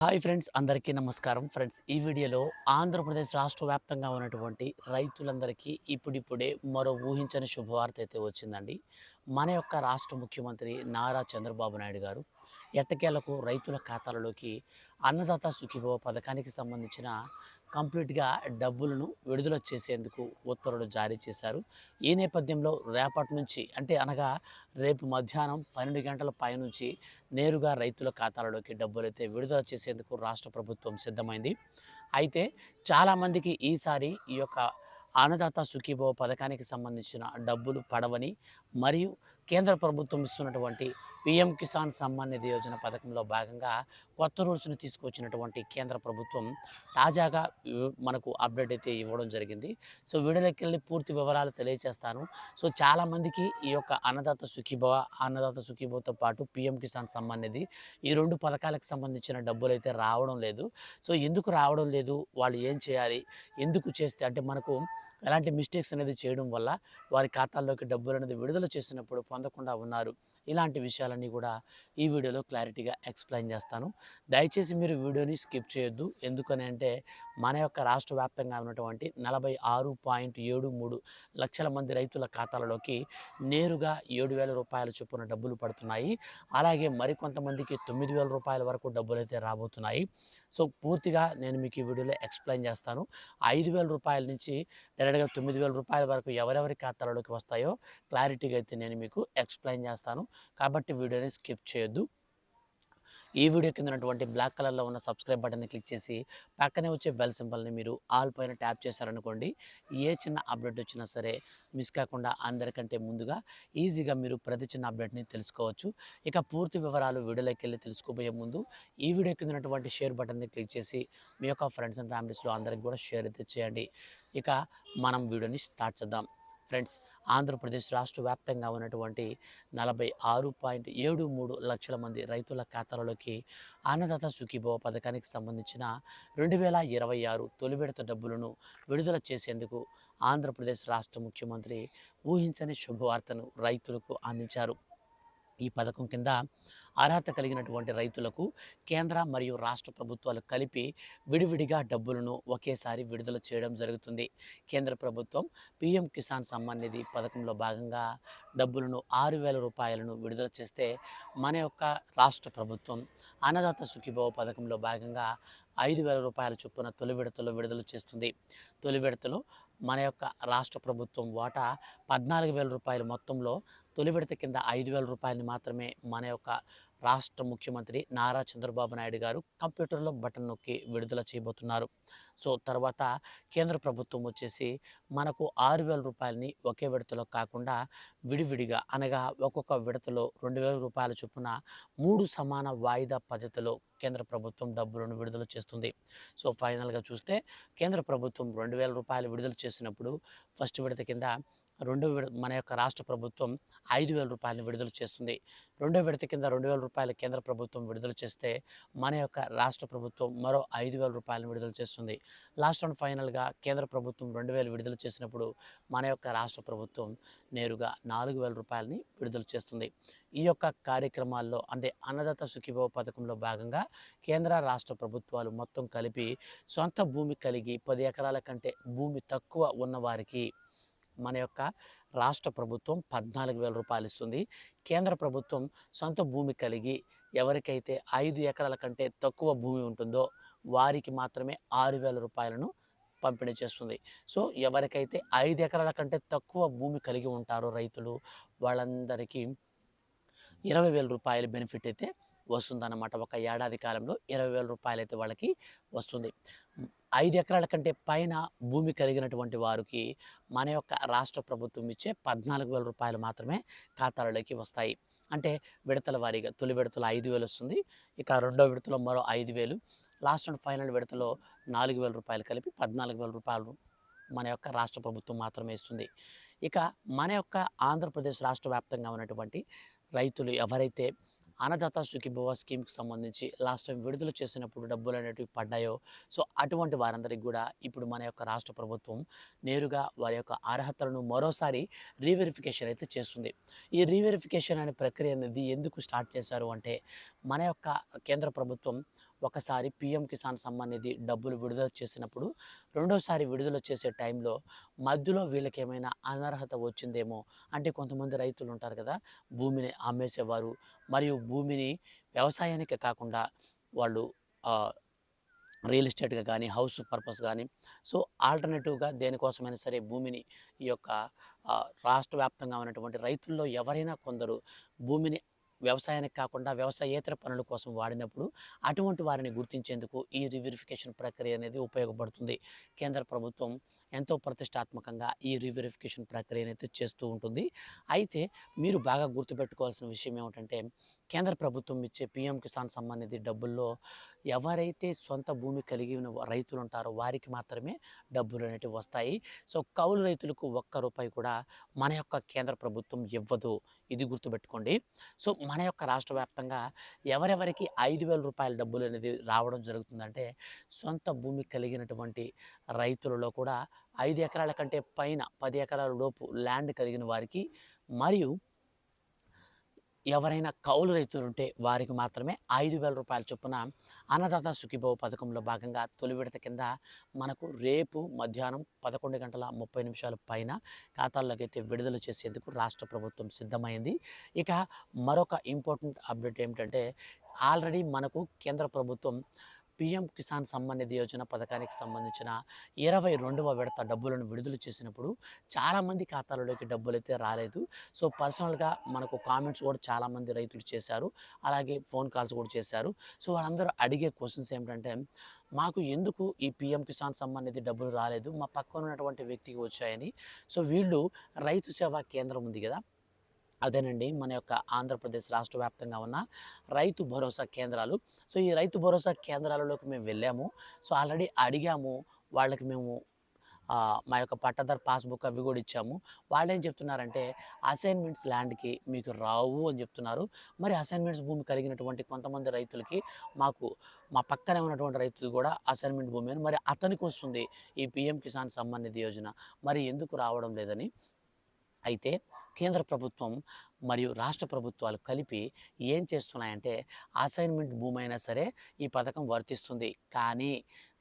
Hi friends, అందరికీ నమస్కారం. Friends, ఈ వీడియోలో ఆంధ్రప్రదేశ్ రాష్ట్ర వ్యాప్తంగా ఉన్నటువంటి రైతులందరికీ ఇప్పుడిప్పుడే మరో ఊహించని శుభవార్త అయితే వచ్చిందండి. మన యొక్క రాష్ట్ర ముఖ్యమంత్రి నారా చంద్రబాబు నాయుడు గారు ఎట్టకేలకు రైతుల ఖాతాలలోకి అన్నదాత సుఖీభవ పథకానికి సంబంధించిన కంప్లీట్గా డబ్బులను విడుదల చేసేందుకు ఉత్తర్వులు జారీ చేశారు. ఈ నేపథ్యంలో రేపటి నుంచి అనగా రేపు మధ్యాహ్నం 12 గంటల పైనుంచి నేరుగా రైతుల ఖాతాలలోకి డబ్బులైతే విడుదల చేసేందుకు రాష్ట్ర ప్రభుత్వం సిద్ధమైంది. అయితే చాలామందికి ఈసారి ఈ యొక్క అన్నదాత సుఖీభవ పథకానికి సంబంధించిన డబ్బులు పడవని, మరియు కేంద్ర ప్రభుత్వం ఇస్తున్నటువంటి పీఎం కిసాన్ సమ్మాన్ నిధి యోజన పథకంలో భాగంగా కొత్త రూల్స్‌ని తీసుకొచ్చినటువంటి కేంద్ర ప్రభుత్వం తాజాగా మనకు అప్డేట్ అయితే ఇవ్వడం జరిగింది. సో వీడియోలోకెళ్ళి పూర్తి వివరాలు తెలియజేస్తాను. సో చాలామందికి ఈ యొక్క అన్నదాత సుఖీభవతో పాటు పీఎం కిసాన్ సమ్మాన్ నిధి, ఈ 2 పథకాలకు సంబంధించిన డబ్బులైతే రావడం లేదు. సో ఎందుకు రావడం లేదు? వాళ్ళు ఏం చేయాలి? ఎందుకు చేస్తే మనకు ఎలాంటి మిస్టేక్స్ అనేది చేయడం వల్ల వారి ఖాతాల్లోకి డబ్బులనేది విడుదల చేసినప్పుడు పొందకుండా ఉన్నారు. ఇలాంటి విషయాలన్నీ కూడా ఈ వీడియోలో క్లారిటీగా ఎక్స్‌ప్లెయిన్ చేస్తాను. దయచేసి మీరు వీడియోని స్కిప్ చేయొద్దు. ఎందుకని అంటే మన యొక్క రాష్ట్ర వ్యాప్తంగా ఉన్నటువంటి 46.73 లక్షల మంది రైతుల ఖాతాలలోకి నేరుగా రూ. 7,000 చొప్పున డబ్బులు పడుతున్నాయి. అలాగే మరికొంతమందికి రూ. 9,000 వరకు డబ్బులైతే రాబోతున్నాయి. సో పూర్తిగా నేను మీకు ఈ వీడియోలో ఎక్స్‌ప్లెయిన్ చేస్తాను. రూ. 5,000 నుంచి డైరెక్ట్‌గా రూ. 9,000 వరకు ఎవరెవరి ఖాతాలలోకి వస్తాయో క్లారిటీగా అయితే నేను మీకు ఎక్స్‌ప్లెయిన్ చేస్తాను. కాబట్టి వీడియోని స్కిప్ చేయొద్దు. ఈ వీడియో కింద ఉన్నటువంటి బ్లాక్ కలర్లో ఉన్న సబ్స్క్రైబ్ బటన్ని క్లిక్ చేసి పక్కనే వచ్చే బెల్ సింబల్ని మీరు ఆల్ పైన ట్యాప్ చేశారనుకోండి, ఏ చిన్న అప్డేట్ వచ్చినా సరే మిస్ కాకుండా అందరికంటే ముందుగా ఈజీగా మీరు ప్రతి చిన్న అప్డేట్ని తెలుసుకోవచ్చు. ఇక పూర్తి వివరాలు వీడియోలోకి వెళ్ళి తెలుసుకోబోయే ముందు ఈ వీడియో కింద ఉన్నటువంటి షేర్ బటన్ని క్లిక్ చేసి మీ యొక్క ఫ్రెండ్స్ అండ్ ఫ్యామిలీస్లో అందరికి కూడా షేర్ అయితే చేయండి. ఇక మనం వీడియోని స్టార్ట్ చేద్దాం. ఫ్రెండ్స్, ఆంధ్రప్రదేశ్ రాష్ట్ర వ్యాప్తంగా ఉన్నటువంటి 46.73 లక్షల మంది రైతుల ఖాతాలలోకి అన్నదాత సుఖీభవ పథకానికి సంబంధించిన 2026 తొలి విడత డబ్బులను విడుదల చేసేందుకు ఆంధ్రప్రదేశ్ రాష్ట్ర ముఖ్యమంత్రి ఊహించని శుభవార్తను రైతులకు అందించారు. ఈ పథకం కింద అర్హత కలిగినటువంటి రైతులకు కేంద్ర మరియు రాష్ట్ర ప్రభుత్వాలు కలిపి విడివిడిగా డబ్బులను ఒకేసారి విడుదల చేయడం జరుగుతుంది. కేంద్ర ప్రభుత్వం పీఎం కిసాన్ సమ్మాన్ నిధి పథకంలో భాగంగా డబ్బులను రూ. 6,000 విడుదల చేస్తే, మన యొక్క రాష్ట్ర ప్రభుత్వం అన్నదాత సుఖీభవ పథకంలో భాగంగా రూ. 5,000 చొప్పున తొలి విడతలో విడుదల చేస్తుంది. తొలి విడతలో మన యొక్క రాష్ట్ర ప్రభుత్వం వాటా రూ. 14,000 మొత్తంలో తొలి విడత కింద రూ. 5,000 మాత్రమే మన యొక్క రాష్ట్ర ముఖ్యమంత్రి నారా చంద్రబాబు నాయుడు గారు కంప్యూటర్లో బటన్ నొక్కి విడుదల చేయబోతున్నారు. సో తర్వాత కేంద్ర ప్రభుత్వం వచ్చేసి మనకు రూ. 6,000 ఒకే విడతలో కాకుండా విడివిడిగా, అనగా ఒక్కొక్క విడతలో రూ. 2,000 చొప్పున 3 సమాన వాయిదా పద్ధతిలో కేంద్ర ప్రభుత్వం డబ్బులను విడుదల చేస్తుంది. సో ఫైనల్గా చూస్తే కేంద్ర ప్రభుత్వం రూ. 2,000 విడుదల చేసినప్పుడు ఫస్ట్ విడత కింద మన యొక్క రాష్ట్ర ప్రభుత్వం రూ. 5,000 విడుదల చేస్తుంది. రెండో విడత కింద రూ. 2,000 కేంద్ర ప్రభుత్వం విడుదల చేస్తే, మన యొక్క రాష్ట్ర ప్రభుత్వం మరో రూ. 5,000 విడుదల చేస్తుంది. లాస్ట్ అండ్ ఫైనల్గా కేంద్ర ప్రభుత్వం 2,000 విడుదల చేసినప్పుడు మన యొక్క రాష్ట్ర ప్రభుత్వం నేరుగా రూ. 4,000 విడుదల చేస్తుంది. ఈ యొక్క కార్యక్రమాల్లో అన్నదాత సుఖీభవ పథకంలో భాగంగా కేంద్ర రాష్ట్ర ప్రభుత్వాలు మొత్తం కలిపి సొంత భూమి కలిగి 10 ఎకరాల కంటే భూమి తక్కువ ఉన్నవారికి మన యొక్క రాష్ట్ర ప్రభుత్వం రూ. 14,000 ఇస్తుంది. కేంద్ర ప్రభుత్వం సొంత భూమి కలిగి ఎవరికైతే 5 ఎకరాల కంటే తక్కువ భూమి ఉంటుందో వారికి మాత్రమే రూ. 6,000 పంపిణీ చేస్తుంది. సో ఎవరికైతే 5 ఎకరాల కంటే తక్కువ భూమి కలిగి ఉంటారో రైతులు, వాళ్ళందరికీ రూ. 20,000 బెనిఫిట్ అయితే వస్తుందన్నమాట. ఒక ఏడాది కాలంలో రూ. 20,000 అయితే వాళ్ళకి వస్తుంది. 5 ఎకరాల కంటే పైన భూమి కలిగినటువంటి వారికి మన యొక్క రాష్ట్ర ప్రభుత్వం ఇచ్చే రూ. 14,000 మాత్రమే ఖాతాలలోకి వస్తాయి. విడతల వారీగా తొలి విడతలో 5,000 వస్తుంది. ఇక రెండో విడతలో మరో 5,000, లాస్ట్ అండ్ ఫైనల్ విడతలో రూ. 4,000 కలిపి రూ. 14,000 మన యొక్క రాష్ట్ర ప్రభుత్వం మాత్రమే ఇస్తుంది. ఇక మన యొక్క ఆంధ్రప్రదేశ్ రాష్ట్ర వ్యాప్తంగా ఉన్నటువంటి రైతులు ఎవరైతే అన్నదాత సుఖీభవ స్కీమ్కి సంబంధించి లాస్ట్ టైం విడుదల చేసినప్పుడు డబ్బులు అనేటివి పడ్డాయో, సో అటువంటి వారందరికీ కూడా ఇప్పుడు మన యొక్క రాష్ట్ర ప్రభుత్వం నేరుగా వారి యొక్క అర్హతలను మరోసారి రీవెరిఫికేషన్ అయితే చేస్తుంది. ఈ రీవెరిఫికేషన్ అనే ప్రక్రియ అనేది ఎందుకు స్టార్ట్ చేశారు అంటే, మన యొక్క కేంద్ర ప్రభుత్వం ఒకసారి పీఎం కిసాన్ సమ్మాన్ నిధి డబ్బులు విడుదల చేసినప్పుడు రెండోసారి విడుదల చేసే టైంలో మధ్యలో వీళ్ళకేమైనా అనర్హత వచ్చిందేమో. అంటే కొంతమంది రైతులు ఉంటారు కదా, భూమిని అమ్మేసేవారు, మరియు భూమిని వ్యవసాయానికి కాకుండా వాళ్ళు రియల్ ఎస్టేట్‌గా కానీ, హౌస్ పర్పస్ గానీ, సో ఆల్టర్‌నేటివ్‌గా దేనికోసమైనా సరే భూమిని ఈ యొక్క రాష్ట్ర వ్యాప్తంగా ఉన్నటువంటి రైతుల్లో ఎవరైనా కొందరు భూమిని వ్యవసాయానికి కాకుండా వ్యవసాయేతర పనుల కోసం వాడినప్పుడు అటువంటి వారిని గుర్తించేందుకు ఈ రీవెరిఫికేషన్ ప్రక్రియ అనేది ఉపయోగపడుతుంది. కేంద్ర ప్రభుత్వం ఎంతో ప్రతిష్టాత్మకంగా ఈ రీవెరిఫికేషన్ ప్రక్రియనైతే చేస్తూ ఉంటుంది. అయితే మీరు బాగా గుర్తుపెట్టుకోవాల్సిన విషయం ఏమిటంటే, కేంద్ర ప్రభుత్వం ఇచ్చే పీఎం కిసాన్ సమ్మాన్ నిధి డబ్బుల్లో ఎవరైతే సొంత భూమి కలిగి ఉన్న రైతులు ఉంటారో వారికి మాత్రమే డబ్బులు అనేటివి వస్తాయి. సో కౌలు రైతులకు ఒక్క రూపాయి కూడా మన యొక్క కేంద్ర ప్రభుత్వం ఇవ్వదు. ఇది గుర్తుపెట్టుకోండి. సో మన యొక్క రాష్ట్ర వ్యాప్తంగా ఎవరెవరికి 5,000 రూపాయల డబ్బులు అనేది రావడం జరుగుతుందంటే, సొంత భూమి కలిగినటువంటి రైతులలో కూడా 5 ఎకరాల కంటే పైన 10 ఎకరాల లోపు ల్యాండ్ కలిగిన వారికి, మరియు ఎవరైనా కౌలు రైతులుంటే వారికి మాత్రమే 5,000 రూపాయల చొప్పున అన్నదాత సుఖీభవ పథకంలో భాగంగా తొలి విడత కింద మనకు రేపు మధ్యాహ్నం 11:30 పైన ఖాతాల్లోకి అయితే విడుదల చేసేందుకు రాష్ట్ర ప్రభుత్వం సిద్ధమైంది. ఇక మరొక ఇంపార్టెంట్ అప్డేట్ ఏమిటంటే, ఆల్రెడీ మనకు కేంద్ర ప్రభుత్వం పీఎం కిసాన్ సమ్మాన్ నిధి యోజన పథకానికి సంబంధించిన 22వ విడత డబ్బులను విడుదల చేసినప్పుడు చాలామంది ఖాతాలలోకి డబ్బులైతే రాలేదు. సో పర్సనల్‌గా మనకు కామెంట్స్ కూడా చాలామంది రైతులు చేశారు. అలాగే ఫోన్ కాల్స్ కూడా చేశారు. సో వాళ్ళందరూ అడిగే క్వెషన్స్ ఏమిటంటే, మాకు ఎందుకు ఈ పీఎం కిసాన్ సమ్మాన్ నిధి డబ్బులు రాలేదు, మా పక్కన ఉన్నటువంటి వ్యక్తికి వచ్చాయని. సో వీళ్ళు రైతు సేవా కేంద్రం ఉంది కదా, అదేనండి మన యొక్క ఆంధ్రప్రదేశ్ రాష్ట్ర వ్యాప్తంగా ఉన్న రైతు భరోసా కేంద్రాలు. సో ఈ రైతు భరోసా కేంద్రాలలోకి మేము వెళ్ళాము. సో ఆల్రెడీ అడిగాము. వాళ్ళకి మేము మా యొక్క పట్టాదారు పాస్‌బుక్ అవి కూడా ఇచ్చాము. వాళ్ళేం చెప్తున్నారంటే, అసైన్‌మెంట్స్ ల్యాండ్‌కి మీకు రావు అని చెప్తున్నారు. మరి అసైన్‌మెంట్స్ భూమి కలిగినటువంటి కొంతమంది రైతులకి, మాకు మా పక్కనే ఉన్నటువంటి రైతులు కూడా అసైన్‌మెంట్ భూమి అని, మరి అతనికి వస్తుంది ఈ పీఎం కిసాన్ సమ్మాన్ నిధి యోజన, మరి ఎందుకు రావడం లేదని. అయితే కేంద్ర ప్రభుత్వం మరియు రాష్ట్ర ప్రభుత్వాలు కలిపి ఏం చేస్తున్నాయంటే, అసైన్మెంట్ భూమి అయినా సరే ఈ పథకం వర్తిస్తుంది. కానీ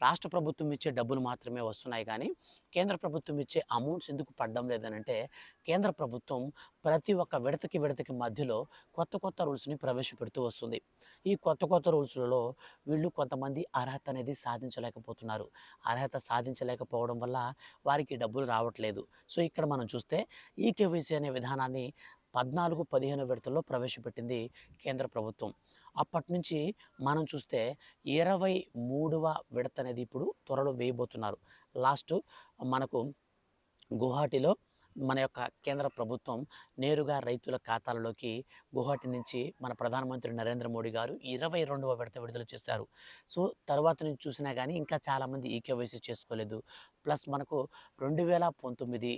రాష్ట్ర ప్రభుత్వం ఇచ్చే డబ్బులు మాత్రమే వస్తున్నాయి కానీ కేంద్ర ప్రభుత్వం ఇచ్చే అమౌంట్స్ ఎందుకు పడడం లేదనంటే, కేంద్ర ప్రభుత్వం ప్రతి ఒక్క విడతకి మధ్యలో కొత్త రూల్స్‌ని ప్రవేశపెడుతూ వస్తుంది. ఈ కొత్త రూల్స్‌లలో వీళ్ళు కొంతమంది అర్హత అనేది సాధించలేకపోతున్నారు. అర్హత సాధించలేకపోవడం వల్ల వారికి డబ్బులు రావట్లేదు. సో ఇక్కడ మనం చూస్తే ఈకేవైసీ అనే విధానాన్ని 14, 15 విడతల్లో ప్రవేశపెట్టింది కేంద్ర ప్రభుత్వం. అప్పటినుంచి మనం చూస్తే 23వ విడత అనేది ఇప్పుడు త్వరలో వేయబోతున్నారు. లాస్ట్ మనకు గువాహటిలో మన యొక్క కేంద్ర ప్రభుత్వం నేరుగా రైతుల ఖాతాలలోకి గువాహటి నుంచి మన ప్రధానమంత్రి నరేంద్ర మోడీ గారు 22వ విడత విడుదల చేశారు. సో తర్వాత నుంచి చూసినా కానీ ఇంకా చాలామంది ఈకేవైసీ చేసుకోలేదు. ప్లస్ మనకు 2019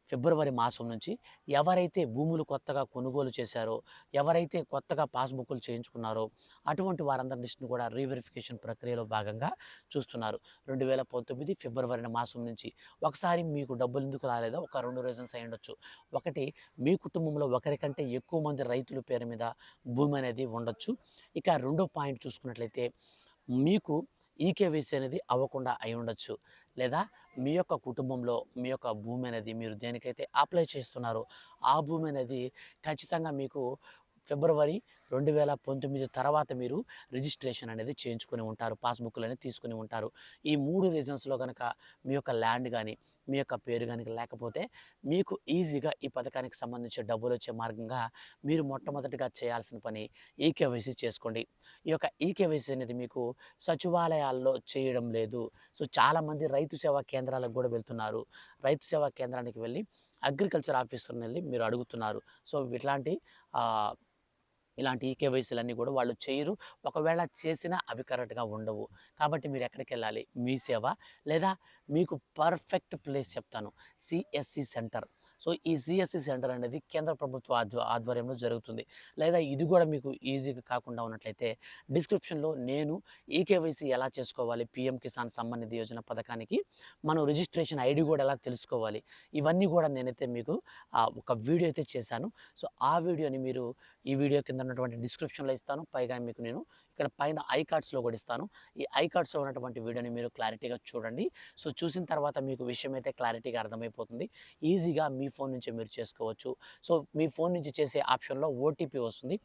ఫిబ్రవరి మాసం నుంచి ఎవరైతే భూములు కొత్తగా కొనుగోలు చేశారో, ఎవరైతే కొత్తగా పాస్‌బుక్కులు చేయించుకున్నారో అటువంటి వారందరి లిస్ట్‌ని కూడా రీవెరిఫికేషన్ ప్రక్రియలో భాగంగా చూస్తున్నారు. 2019 ఫిబ్రవరి మాసం నుంచి. ఒకసారి మీకు డబ్బులు ఎందుకు రాలేదో ఒక 2 రీజన్స్ అయ్యుండొచ్చు. ఒకటి, మీ కుటుంబంలో ఒకరికంటే ఎక్కువ మంది రైతుల పేరు మీద భూమి అనేది ఉండొచ్చు. ఇక రెండో పాయింట్ చూసుకున్నట్లయితే, మీకు ఈకేవైసీ అనేది అవ్వకుండా అయ్యుండొచ్చు. లేదా మీ యొక్క కుటుంబంలో మీ యొక్క భూమి అనేది మీరు దేనికైతే అప్లై చేస్తున్నారో ఆ భూమి అనేది ఖచ్చితంగా మీకు ఫిబ్రవరి 2019 తర్వాత మీరు రిజిస్ట్రేషన్ అనేది చేయించుకొని ఉంటారు. పాస్‌బుక్‌లు అనేది తీసుకొని ఉంటారు. ఈ 3 రీజన్స్‌లో గనక మీ యొక్క ల్యాండ్ గానీ, మీ యొక్క పేరు గనుక లేకపోతే మీకు ఈజీగా ఈ పథకానికి సంబంధించి డబ్బులొచ్చే మార్గంగా మీరు మొట్టమొదటిగా చేయాల్సిన పని ఈకేవైసీ చేసుకోండి. ఈ యొక్క ఈకేవైసీ అనేది మీకు సచివాలయాల్లో చేయడం లేదు. సో చాలామంది రైతు సేవా కేంద్రాలకు కూడా వెళ్తున్నారు. రైతు సేవా కేంద్రానికి వెళ్ళి అగ్రికల్చర్ ఆఫీసర్‌ని వెళ్లి మీరు అడుగుతున్నారు. సో ఇలాంటి ఈకేవైసీలన్నీ కూడా వాళ్ళు చేయరు. ఒకవేళ చేసినా అవి కరెక్ట్‌గా ఉండవు. కాబట్టి మీరు ఎక్కడికెళ్ళాలి? మీ సేవ, లేదా మీకు పర్ఫెక్ట్ ప్లేస్ చెప్తాను, సీఎస్‌సి సెంటర్. సో ఈ సీఎస్‌సి సెంటర్ అనేది కేంద్ర ప్రభుత్వ ఆధ్వర్యంలో జరుగుతుంది. లేదా ఇది కూడా మీకు ఈజీగా కాకుండా ఉన్నట్లయితే డిస్క్రిప్షన్‌లో నేను ఈకేవైసీ ఎలా చేసుకోవాలి, పీఎం కిసాన్ సమ్మాన్ నిధి యోజన పథకానికి మనం రిజిస్ట్రేషన్ ఐడీ కూడా ఎలా తెలుసుకోవాలి, ఇవన్నీ కూడా నేనైతే మీకు ఒక వీడియో అయితే చేశాను. సో ఆ వీడియోని మీరు ఈ వీడియో కింద ఉన్నటువంటి డిస్క్రిప్షన్‌లో ఇస్తాను. పైగా మీకు నేను ఇక్కడ పైన ఐ కార్డ్స్లో కూడా ఇస్తాను. ఈ ఐ కార్డ్స్లో ఉన్నటువంటి వీడియోని మీరు క్లారిటీగా చూడండి. సో చూసిన తర్వాత మీకు విషయం అయితే క్లారిటీగా అర్థమైపోతుంది. ఈజీగా మీ ఫోన్ నుంచే మీరు చేసుకోవచ్చు. సో మీ ఫోన్ నుంచి చేసే ఆప్షన్లో ఓటీపీ వస్తుంది.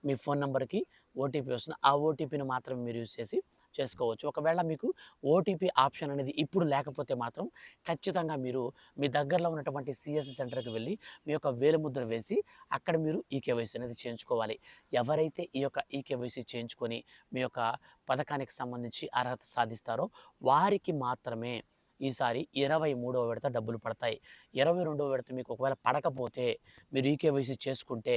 మీ ఫోన్ నెంబర్కి ఓటీపీ వస్తుంది. ఆ ఓటీపీని మాత్రమే మీరు యూజ్ చేసి చేసుకోవచ్చు. ఒకవేళ మీకు ఓటీపీ ఆప్షన్ అనేది ఇప్పుడు లేకపోతే మాత్రం ఖచ్చితంగా మీరు మీ దగ్గరలో ఉన్నటువంటి సిఎస్సి సెంటర్కి వెళ్ళి మీ యొక్క వేలిముద్ర వేసి అక్కడ మీరు ఈకేవైసీ అనేది చేయించుకోవాలి. ఎవరైతే ఈ యొక్క ఈకేవైసీ చేయించుకొని మీ యొక్క పథకానికి సంబంధించి అర్హత సాధిస్తారో వారికి మాత్రమే ఈసారి 23వ విడత డబ్బులు పడతాయి. 22వ విడత మీకు ఒకవేళ పడకపోతే మీరు ఈకేవైసీ చేసుకుంటే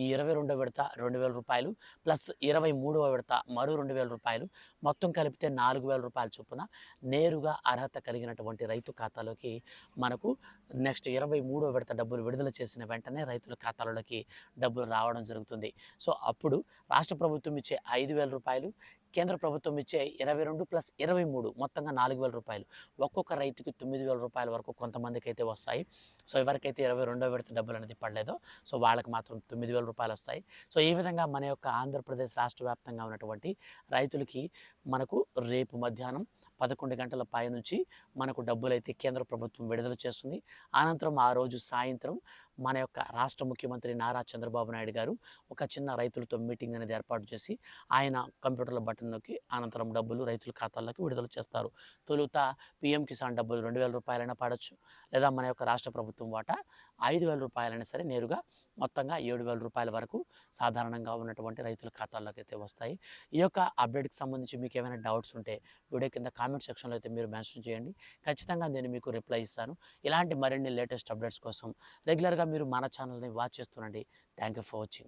ఈ 22వ విడత రూ. 2,000 ప్లస్ 23వ విడత మరో రూ. 2,000 మొత్తం కలిపితే రూ. 4,000 చొప్పున నేరుగా అర్హత కలిగినటువంటి రైతు ఖాతాలోకి మనకు నెక్స్ట్ 23వ విడత డబ్బులు విడుదల చేసిన వెంటనే రైతుల ఖాతాలోకి డబ్బులు రావడం జరుగుతుంది. సో అప్పుడు రాష్ట్ర ప్రభుత్వం ఇచ్చే రూ. 5,000, కేంద్ర ప్రభుత్వం ఇచ్చే 22 ప్లస్ 23 మొత్తంగా రూ. 4,000. ఒక్కొక్క రైతుకి రూ. 9,000 వరకు కొంతమందికి అయితే వస్తాయి. సో ఎవరికైతే 22వ విడత డబ్బులు అనేది పడలేదో సో వాళ్ళకి మాత్రం రూ. 9,000 వస్తాయి. సో ఈ విధంగా మన యొక్క ఆంధ్రప్రదేశ్ రాష్ట్ర వ్యాప్తంగా ఉన్నటువంటి రైతులకి మనకు రేపు మధ్యాహ్నం 11 గంటల పై నుంచి మనకు డబ్బులైతే కేంద్ర ప్రభుత్వం విడుదల చేస్తుంది. అనంతరం ఆ రోజు సాయంత్రం మన యొక్క రాష్ట్ర ముఖ్యమంత్రి నారా చంద్రబాబు నాయుడు గారు ఒక చిన్న రైతులతో మీటింగ్ అనేది ఏర్పాటు చేసి ఆయన కంప్యూటర్ల బటన్ నొక్కి అనంతరం డబ్బులు రైతుల ఖాతాల్లోకి విడుదల చేస్తారు. తొలుత పీఎం కిసాన్ డబ్బులు రూ. 2,000 పడవచ్చు, లేదా మన యొక్క రాష్ట్ర ప్రభుత్వం వాటా రూ. 5,000 సరే నేరుగా మొత్తంగా రూ. 7,000 వరకు సాధారణంగా ఉన్నటువంటి రైతుల ఖాతాల్లోకి అయితే వస్తాయి. ఈ యొక్క అప్డేట్కి సంబంధించి మీకు ఏమైనా డౌట్స్ ఉంటే వీడియో కింద కామెంట్ సెక్షన్లో అయితే మీరు మెన్షన్ చేయండి. ఖచ్చితంగా నేను మీకు రిప్లై ఇస్తాను. ఇలాంటి మరిన్ని లేటెస్ట్ అప్డేట్స్ కోసం రెగ్యులర్గా మీరు మన ఛానల్ని వాచ్ చేస్తుండండి. Thank you for watching.